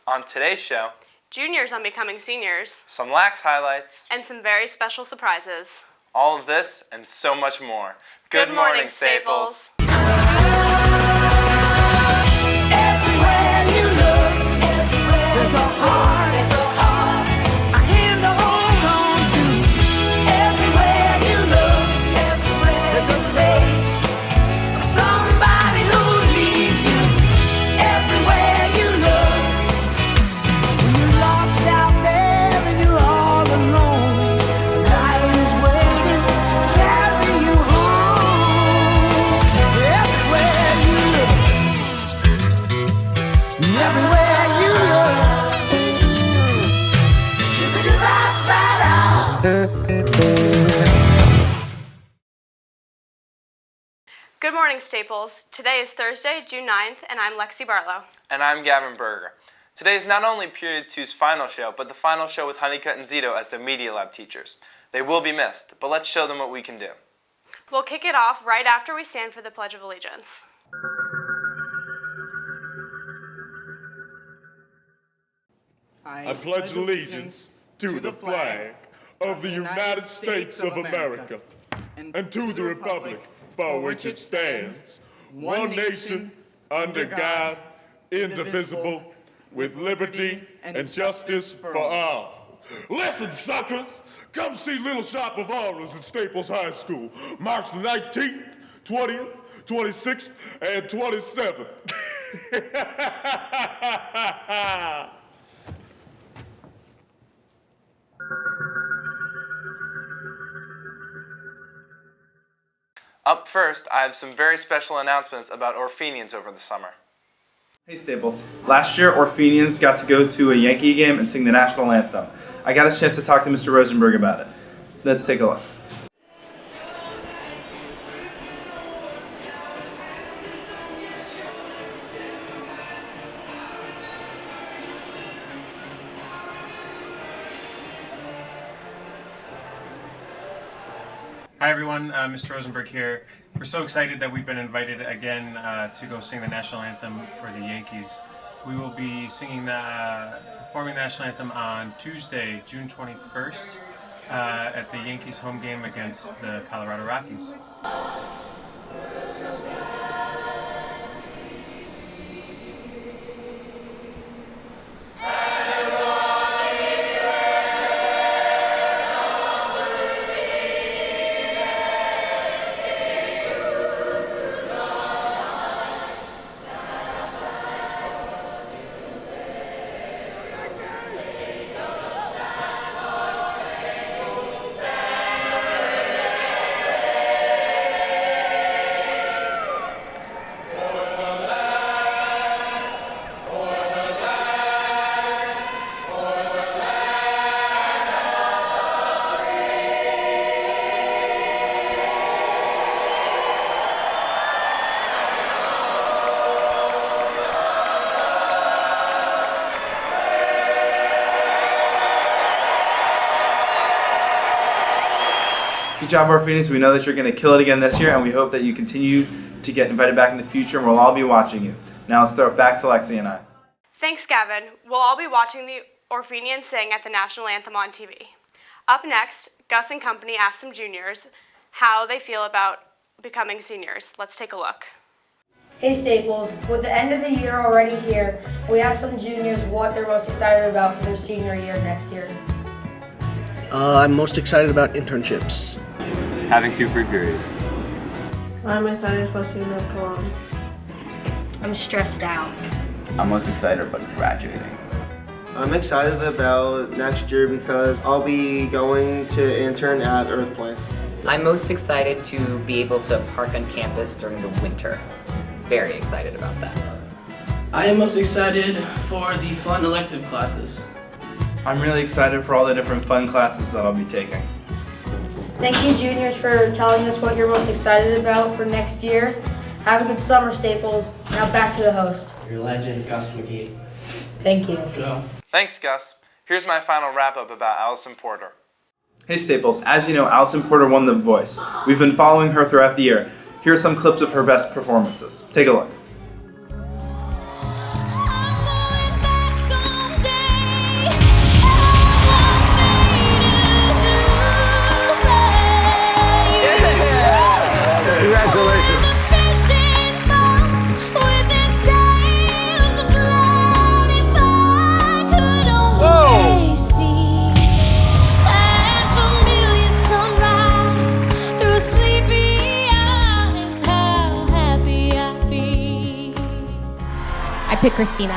On today's show, juniors on becoming seniors, some lax highlights, and some very special surprises. All of this and so much more. Good morning, Staples. Everywhere you look, there's a heart, a hand to hold on to. Everywhere you look, there's a face of somebody who needs you. Everywhere you look, when you're lost out there and you're all alone, life is waiting to carry you home. Everywhere you look. Everywhere you look, Good morning, Staples. Today is Thursday, June 9th, and I'm Lexi Barlow. And I'm Gavin Berger. Today is not only Period 2's final show, but the final show with Honeycutt and Zito as the Media Lab teachers. They will be missed, but let's show them what we can do. We'll kick it off right after we stand for the Pledge of Allegiance. I pledge allegiance to the flag of the United States of America and to the republic for which it stands, one nation, under God, indivisible, with liberty and justice for all. Listen, suckers! Come see Little Shop of Horrors at Staples High School, March the 19th, 20th, 26th, and 27th. Up first, I have some very special announcements about Orphenians over the summer. Hey Staples, last year Orphenians got to go to a Yankee game and sing the national anthem. I got a chance to talk to Mr. Rosenberg about it. Let's take a look. Hi everyone, Mr. Rosenberg here. We're so excited that we've been invited again to go sing the national anthem for the Yankees. We will be performing the national anthem on Tuesday, June 21st, at the Yankees home game against the Colorado Rockies. Good job, Orphenians. We know that you're going to kill it again this year, and we hope that you continue to get invited back in the future, and we'll all be watching you. Now let's throw it back to Lexi and I. Thanks, Gavin. We'll all be watching the Orphenians sing at the national anthem on TV. Up next, Gus and company asked some juniors how they feel about becoming seniors. Let's take a look. Hey Staples, with the end of the year already here, we asked some juniors what they're most excited about for their senior year next year. I'm most excited about internships. Having 2 free periods. I'm excited for senior prom. I'm stressed out. I'm most excited about graduating. I'm excited about next year because I'll be going to intern at Earth Place. I'm most excited to be able to park on campus during the winter. Very excited about that. I am most excited for the fun elective classes. I'm really excited for all the different fun classes that I'll be taking. Thank you juniors for telling us what you're most excited about for next year. Have a good summer, Staples. Now back to the host. Your legend, Gus McGee. Thank you. Go. Thanks, Gus. Here's my final wrap-up about Allison Porter. Hey Staples, as you know, Allison Porter won The Voice. We've been following her throughout the year. Here are some clips of her best performances. Take a look. pick Christina. I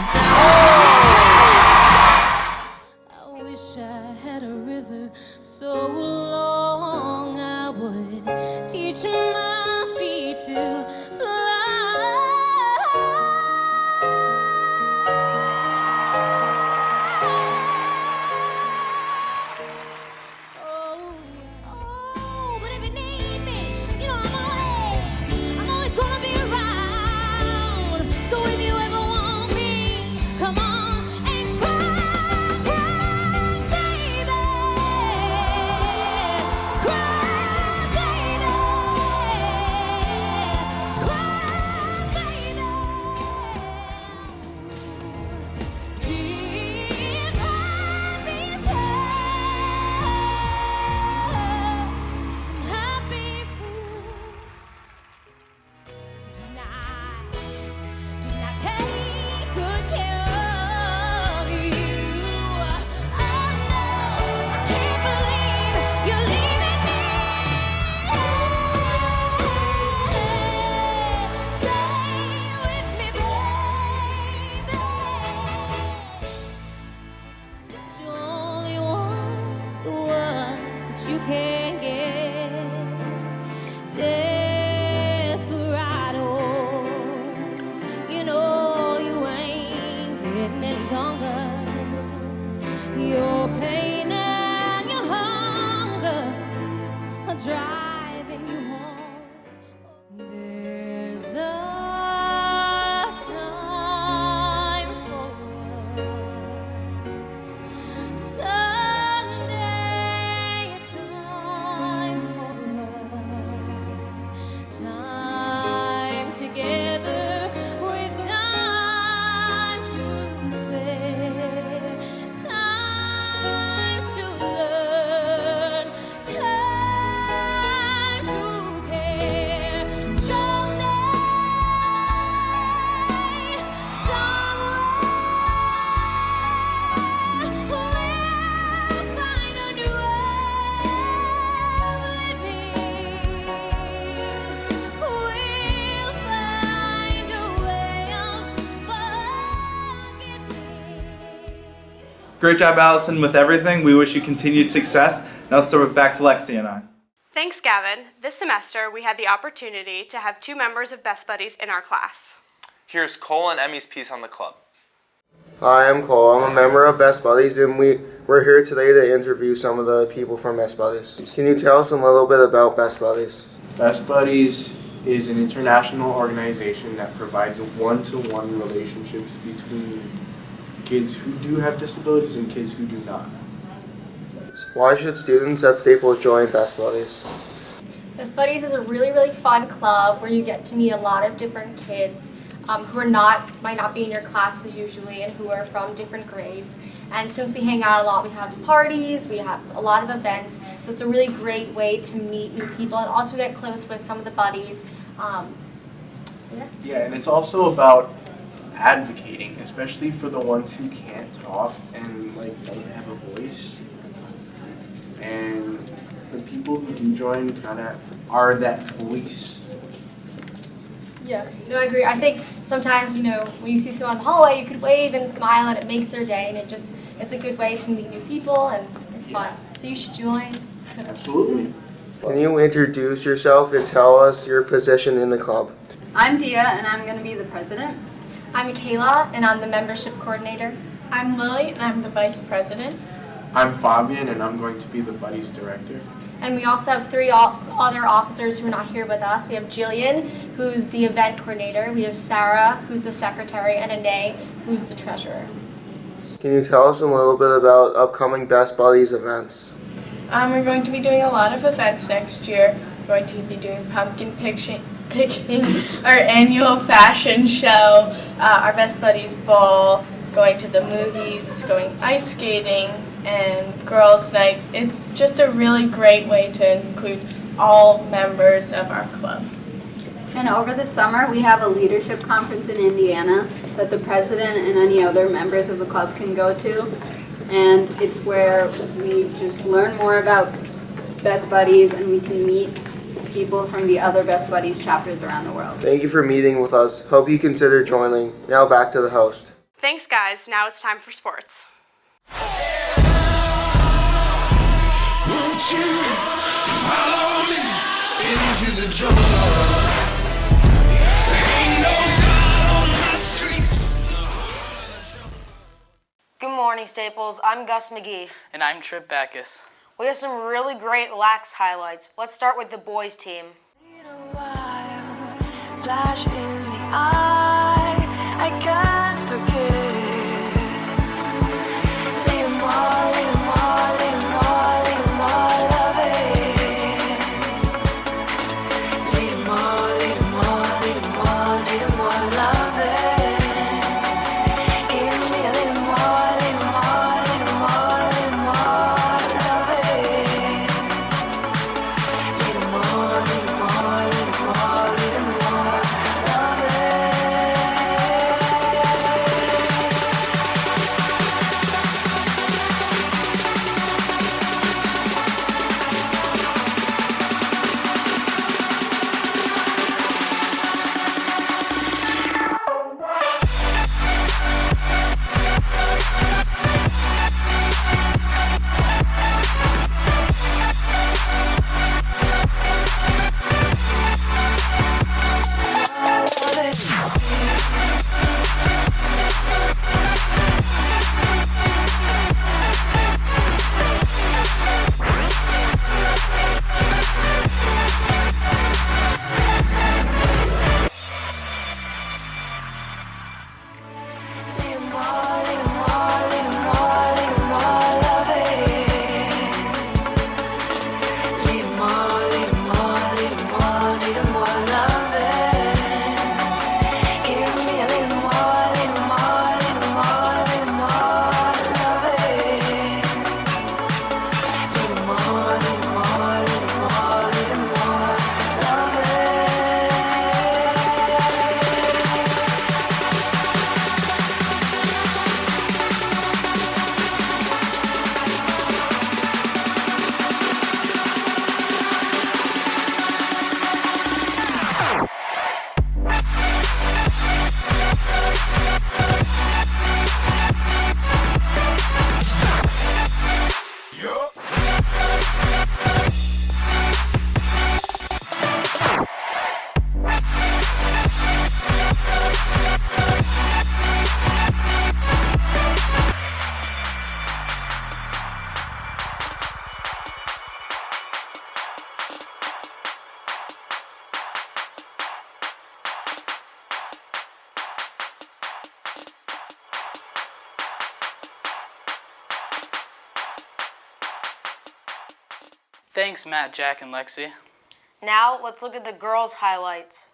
wish I had a river so long I would teach my feet to fly. Oh, but if you need me, you know I'm always gonna be around. So if you ever want me, come on and cry, baby. Cry, baby. If happy's happy fool. Didn't I take good care of you? Oh no, I can't believe you're leaving me. Stay with me, baby. You only want the ones that you can get. Desperado, you know you ain't getting any younger. Your pain and your hunger are driving you home. There's a time for us. Someday a time for us. Time together with time to spare. Time to learn. Time to care. Someday, somewhere, we'll find a new way of living. We'll find a way of forgiving. Great job, Allison, with everything. We wish you continued success. Now let's throw it back to Lexi and I. Thanks, Gavin. This semester, we had the opportunity to have 2 members of Best Buddies in our class. Here's Cole and Emmy's piece on the club. Hi, I'm Cole. I'm a member of Best Buddies, and we're here today to interview some of the people from Best Buddies. Can you tell us a little bit about Best Buddies? Best Buddies is an international organization that provides one-to-one relationships between kids who do have disabilities and kids who do not. Why should students at Staples join Best Buddies? Best Buddies is a really fun club where you get to meet a lot of different kids who might not be in your classes usually and who are from different grades. And since we hang out a lot, we have parties, we have a lot of events, so it's a really great way to meet new people and also get close with some of the buddies. Yeah, and it's also about advocating, especially for the ones who can't talk and don't have a voice. And the people who do join kind of are that voice. Yeah, no, I agree. I think sometimes, when you see someone in the hallway, you could wave and smile and it makes their day, and it's a good way to meet new people and it's fun. So you should join. Absolutely. Can you introduce yourself and tell us your position in the club? I'm Dia, and I'm going to be the president. I'm Michaela, and I'm the membership coordinator. I'm Lily, and I'm the vice president. I'm Fabian, and I'm going to be the Buddies director. And we also have 3 other officers who are not here with us. We have Jillian, who's the event coordinator. We have Sarah, who's the secretary, and Anae, who's the treasurer. Can you tell us a little bit about upcoming Best Buddies events? We're going to be doing a lot of events next year. We're going to be doing pumpkin picking, our annual fashion show, our Best Buddies ball, going to the movies, going ice skating, and girls' night. It's just a really great way to include all members of our club. And over the summer, we have a leadership conference in Indiana that the president and any other members of the club can go to. And it's where we just learn more about Best Buddies, and we can meet people from the other Best Buddies chapters around the world. Thank you for meeting with us. Hope you consider joining. Now back to the host. Thanks, guys. Now it's time for sports. Won't you follow me into the jungle? Ain't no God on my streets. Good morning, Staples. I'm Gus McGee. And I'm Trip Backus. We have some really great lax highlights. Let's start with the boys' team. Flash in the eye, I can't forget. Little more, little more, little more, little more love it. Little more, little more, little more, little more love it. Give me a little more, little more, little more, little more love it. Little more, little more, little more, little more love it. Thanks, Matt, Jack, and Lexi. Now, let's look at the girls' highlights.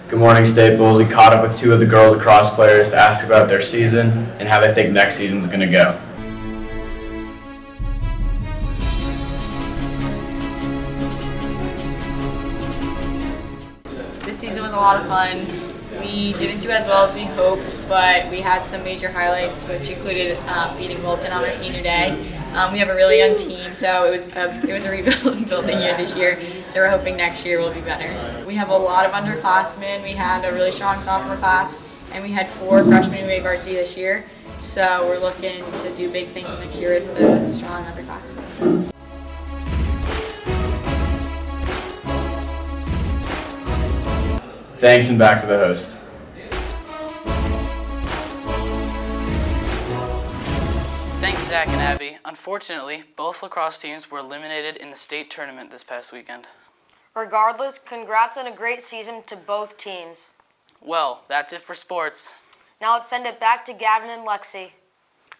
Good morning, Staples. We caught up with two of the girls lacrosse players to ask about their season and how they think next season's going to go. This season was a lot of fun. We didn't do as well as we hoped, but we had some major highlights, which included beating Wilton on our senior day. We have a really young team, so it was a rebuilding year this year. So we're hoping next year will be better. We have a lot of underclassmen. We had a really strong sophomore class, and we had 4 freshmen who made varsity this year. So we're looking to do big things next year with the strong underclassmen. Thanks, and back to the host. Thanks, Zach and Abby. Unfortunately, both lacrosse teams were eliminated in the state tournament this past weekend. Regardless, congrats on a great season to both teams. Well, that's it for sports. Now let's send it back to Gavin and Lexi.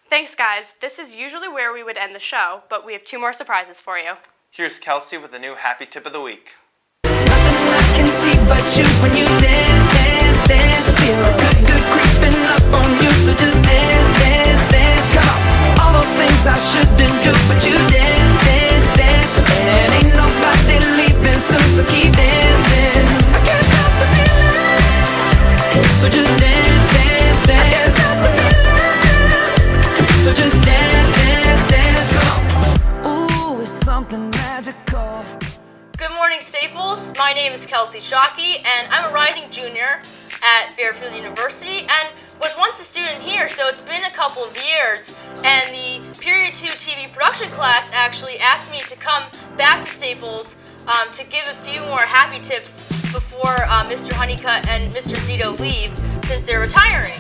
Thanks, guys. This is usually where we would end the show, but we have 2 more surprises for you. Here's Kelsey with a new happy tip of the week. I can see but you when you dance, dance, dance. Feel good creeping up on you, so just dance, dance, dance. Come on, all those things I shouldn't do, but you dance, dance, dance. And ain't nobody leaving soon, so keep dancing. I can't stop the feeling, so just dance, dance, dance. I can't stop the feeling, so just dance, dance, dance. Come on. Ooh. Staples. My name is Kelsey Shockey, and I'm a rising junior at Fairfield University and was once a student here, so it's been a couple of years. And the Period 2 TV production class actually asked me to come back to Staples to give a few more happy tips before Mr. Honeycutt and Mr. Zito leave since they're retiring.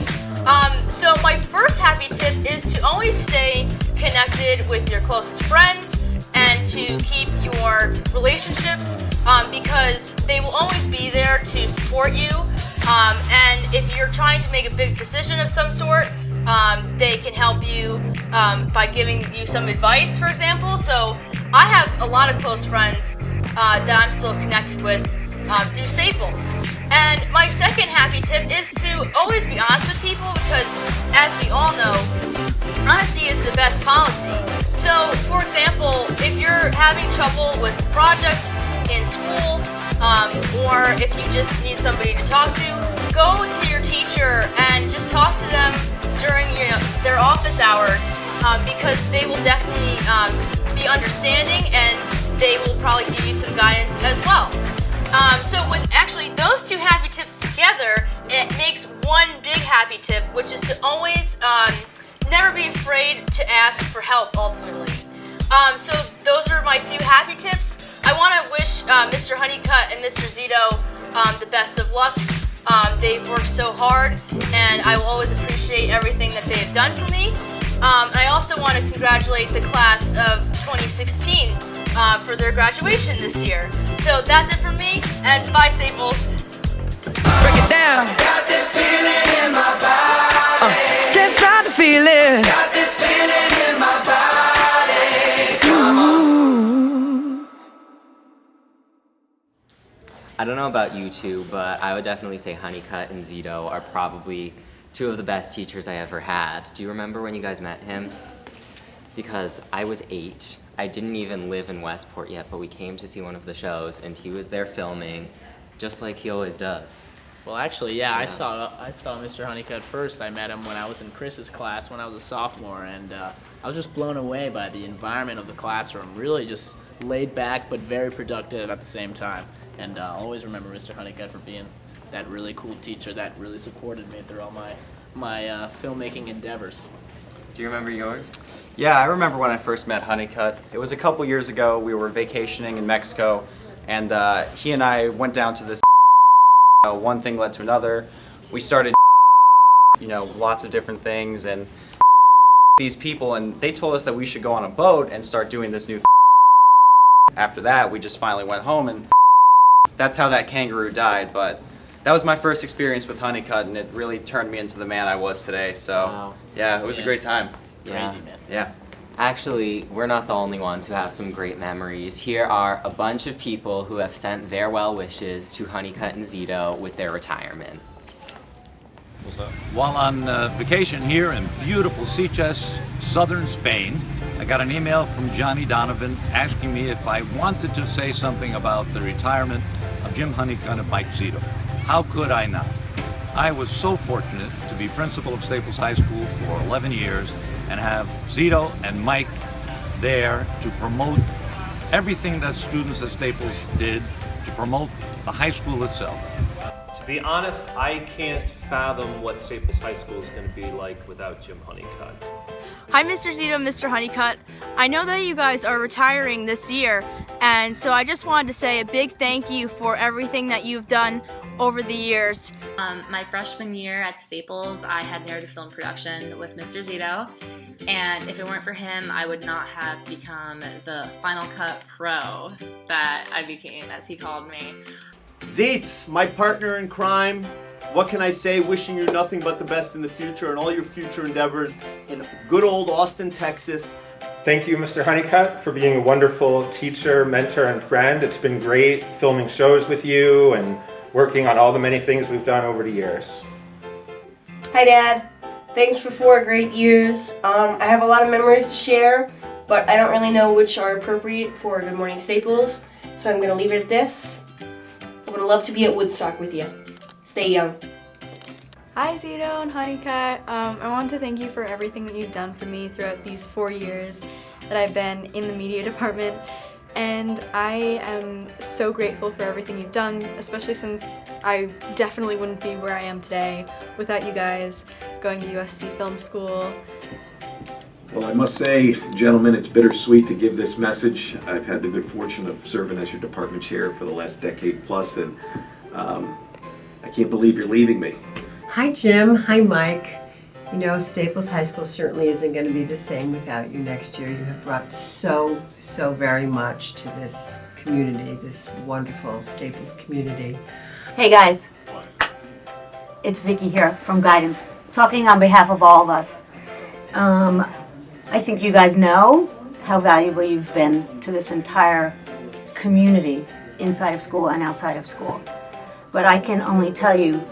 So my first happy tip is to always stay connected with your closest friends and to keep your relationships because they will always be there to support you. And if you're trying to make a big decision of some sort, they can help you by giving you some advice, for example. So I have a lot of close friends that I'm still connected with through Staples. And my second happy tip is to always be honest with people because, as we all know, honesty is the best policy. So, for example, if you're having trouble with a project in school, or if you just need somebody to talk to, go to your teacher and just talk to them during their office hours because they will definitely be understanding and they will probably give you some guidance as well. So with actually those two happy tips together, it makes one big happy tip, which is to always never be afraid to ask for help ultimately. So those are my few happy tips. I want to wish Mr. Honeycutt and Mr. Zito the best of luck. They've worked so hard, and I will always appreciate everything that they have done for me. I also want to congratulate the class of 2016 for their graduation this year. So that's it from me, and bye, Staples. Break it down. Got this feeling in my body. Can't stop the feeling. Got this feeling in my body. Come on. I don't know about you two, but I would definitely say Honeycutt and Zito are probably two of the best teachers I ever had. Do you remember when you guys met him? Because I was 8. I didn't even live in Westport yet, but we came to see one of the shows, and he was there filming, just like he always does. Well, actually, yeah. I saw Mr. Honeycutt first. I met him when I was in Chris's class when I was a sophomore, and I was just blown away by the environment of the classroom. Really just laid back, but very productive at the same time. And I'll always remember Mr. Honeycutt for being that really cool teacher that really supported me through all my filmmaking endeavors. Do you remember yours? Yeah, I remember when I first met Honeycutt. It was a couple years ago. We were vacationing in Mexico, and he and I went down to this. One thing led to another. We started, lots of different things, and these people, and they told us that we should go on a boat and start doing this new. After that, we just finally went home, and that's how that kangaroo died. But that was my first experience with Honeycutt, and it really turned me into the man I was today. So, wow. Yeah, it was a great time. Crazy, man. Yeah. Actually, we're not the only ones who have some great memories. Here are a bunch of people who have sent their well wishes to Honeycutt and Zito with their retirement. While on vacation here in beautiful Sitges, southern Spain, I got an email from Johnny Donovan asking me if I wanted to say something about the retirement of Jim Honeycutt and Mike Zito. How could I not? I was so fortunate to be principal of Staples High School for 11 years and have Zito and Mike there to promote everything that students at Staples did to promote the high school itself. To be honest, I can't fathom what Staples High School is going to be like without Jim Honeycutt. Hi, Mr. Zito and Mr. Honeycutt. I know that you guys are retiring this year, and so I just wanted to say a big thank you for everything that you've done over the years. My freshman year at Staples, I had narrative film production with Mr. Zito, and if it weren't for him, I would not have become the Final Cut pro that I became, as he called me. Zeets, my partner in crime, what can I say? Wishing you nothing but the best in the future and all your future endeavors in good old Austin, Texas. Thank you, Mr. Honeycutt, for being a wonderful teacher, mentor, and friend. It's been great filming shows with you and working on all the many things we've done over the years. Hi, Dad. Thanks for 4 great years. I have a lot of memories to share, but I don't really know which are appropriate for Good Morning Staples, so I'm going to leave it at this. I would love to be at Woodstock with you. Stay young. Hi, Zito and Honeycutt. I want to thank you for everything that you've done for me throughout these 4 years that I've been in the media department. and I am so grateful for everything you've done, especially since I definitely wouldn't be where I am today without you guys going to USC Film School. Well, I must say, gentlemen, it's bittersweet to give this message. I've had the good fortune of serving as your department chair for the last decade plus, and I can't believe you're leaving me. Hi, Jim. Hi, Mike. You know, Staples High School certainly isn't going to be the same without you next year. You have brought so very much to this community, this wonderful Staples community. Hey guys, it's Vicky here from Guidance, talking on behalf of all of us. I think you guys know how valuable you've been to this entire community inside of school and outside of school. But I can only tell you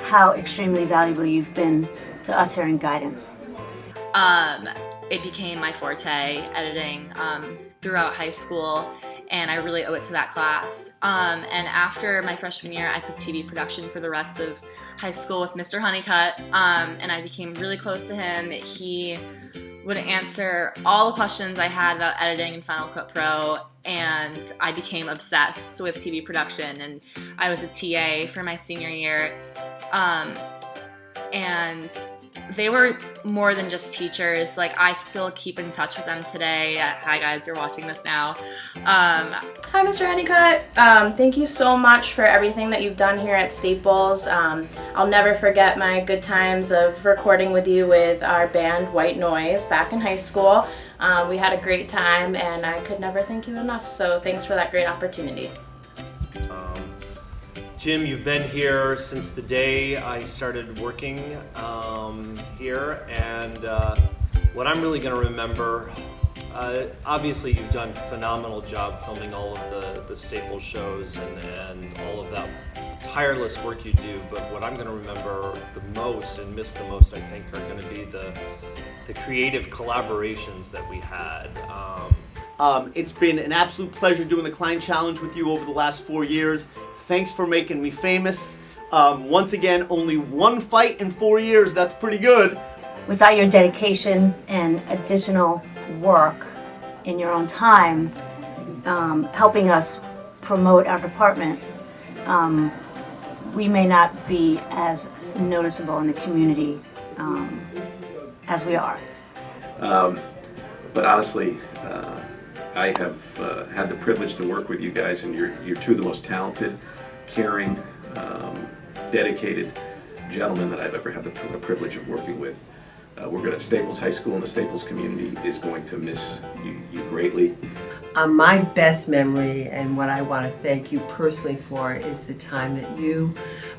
how extremely valuable you've been to us here in Guidance. It became my forte, editing, throughout high school, and I really owe it to that class. And after my freshman year, I took TV production for the rest of high school with Mr. Honeycutt, and I became really close to him. He would answer all the questions I had about editing in Final Cut Pro, and I became obsessed with TV production, and I was a TA for my senior year. And they were more than just teachers. Like, I still keep in touch with them today. Hi guys, you're watching this now. Hi, Mr. Honeycutt. Thank you so much for everything that you've done here at Staples. I'll never forget my good times of recording with you with our band White Noise back in high school. We had a great time, and I could never thank you enough, so thanks for that great opportunity. Jim, you've been here since the day I started working here, and what I'm really going to remember, obviously you've done a phenomenal job filming all of the Staples shows and all of that tireless work you do, but what I'm going to remember the most and miss the most, I think, are going to be the creative collaborations that we had. It's been an absolute pleasure doing the Klein Challenge with you over the last 4 years. Thanks for making me famous. Once again, only one fight in 4 years, that's pretty good. Without your dedication and additional work in your own time, helping us promote our department, we may not be as noticeable in the community as we are. But honestly, I have had the privilege to work with you guys, and you're two of the most talented, caring, dedicated gentlemen that I've ever had the privilege of working with. We're going to Staples High School, and the Staples community is going to miss you greatly. My best memory, and what I want to thank you personally for, is the time that you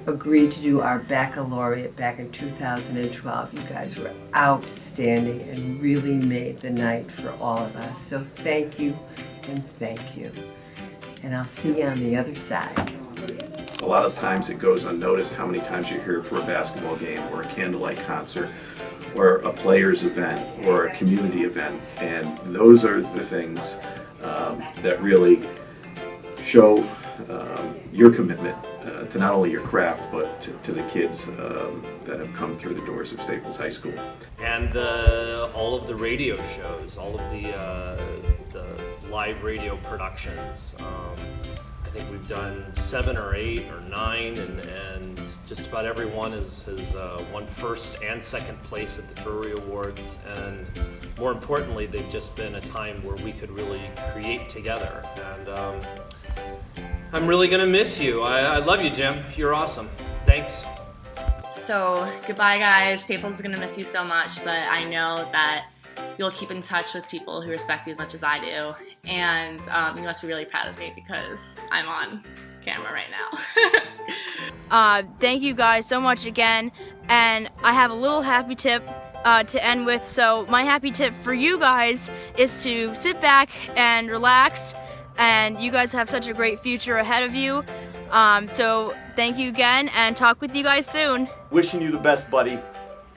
agreed to do our baccalaureate back in 2012. You guys were outstanding and really made the night for all of us. So thank you and thank you. And I'll see you on the other side. A lot of times it goes unnoticed how many times you're here for a basketball game or a candlelight concert or a players event or a community event, and those are the things that really show your commitment to not only your craft but to the kids that have come through the doors of Staples High School. And all of the radio shows, all of the live radio productions. I think we've done 7 or 8 or 9, and just about everyone has won first and second place at the Brewery Awards. And more importantly, they've just been a time where we could really create together. And I'm really gonna miss you. I love you, Jim. You're awesome. Thanks. So goodbye guys, Staples is gonna miss you so much, but I know that you'll keep in touch with people who respect you as much as I do, and you must be really proud of me because I'm on camera right now. Thank you guys so much again, and I have a little happy tip to end with. So my happy tip for you guys is to sit back and relax, and you guys have such a great future ahead of you. So thank you again, and talk with you guys soon. Wishing you the best, buddy.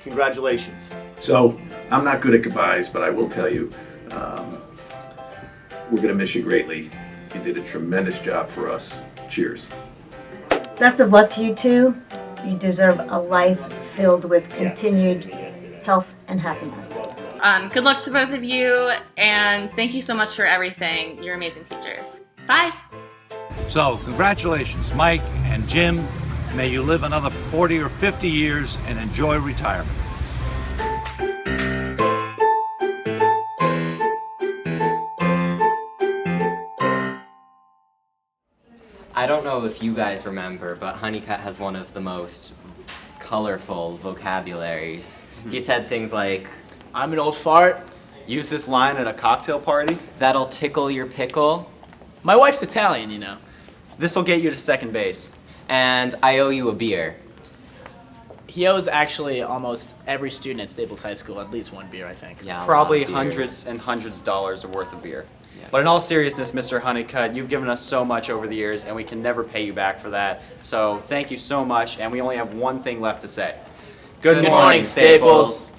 Congratulations. So, I'm not good at goodbyes, but I will tell you, we're going to miss you greatly. You did a tremendous job for us. Cheers. Best of luck to you two. You deserve a life filled with continued health and happiness. Good luck to both of you, and thank you so much for everything. You're amazing teachers. Bye. So, congratulations, Mike and Jim. May you live another 40 or 50 years and enjoy retirement. I don't know if you guys remember, but Honeycutt has one of the most colorful vocabularies. He said things like, I'm an old fart. Use this line at a cocktail party. That'll tickle your pickle. My wife's Italian, you know. This'll get you to second base. And I owe you a beer. He owes actually almost every student at Staples High School at least one beer, I think. Yeah, Probably hundreds and hundreds of dollars worth of beer. Yeah. But in all seriousness, Mr. Honeycutt, you've given us so much over the years, and we can never pay you back for that. So thank you so much, and we only have one thing left to say. Good morning, Staples.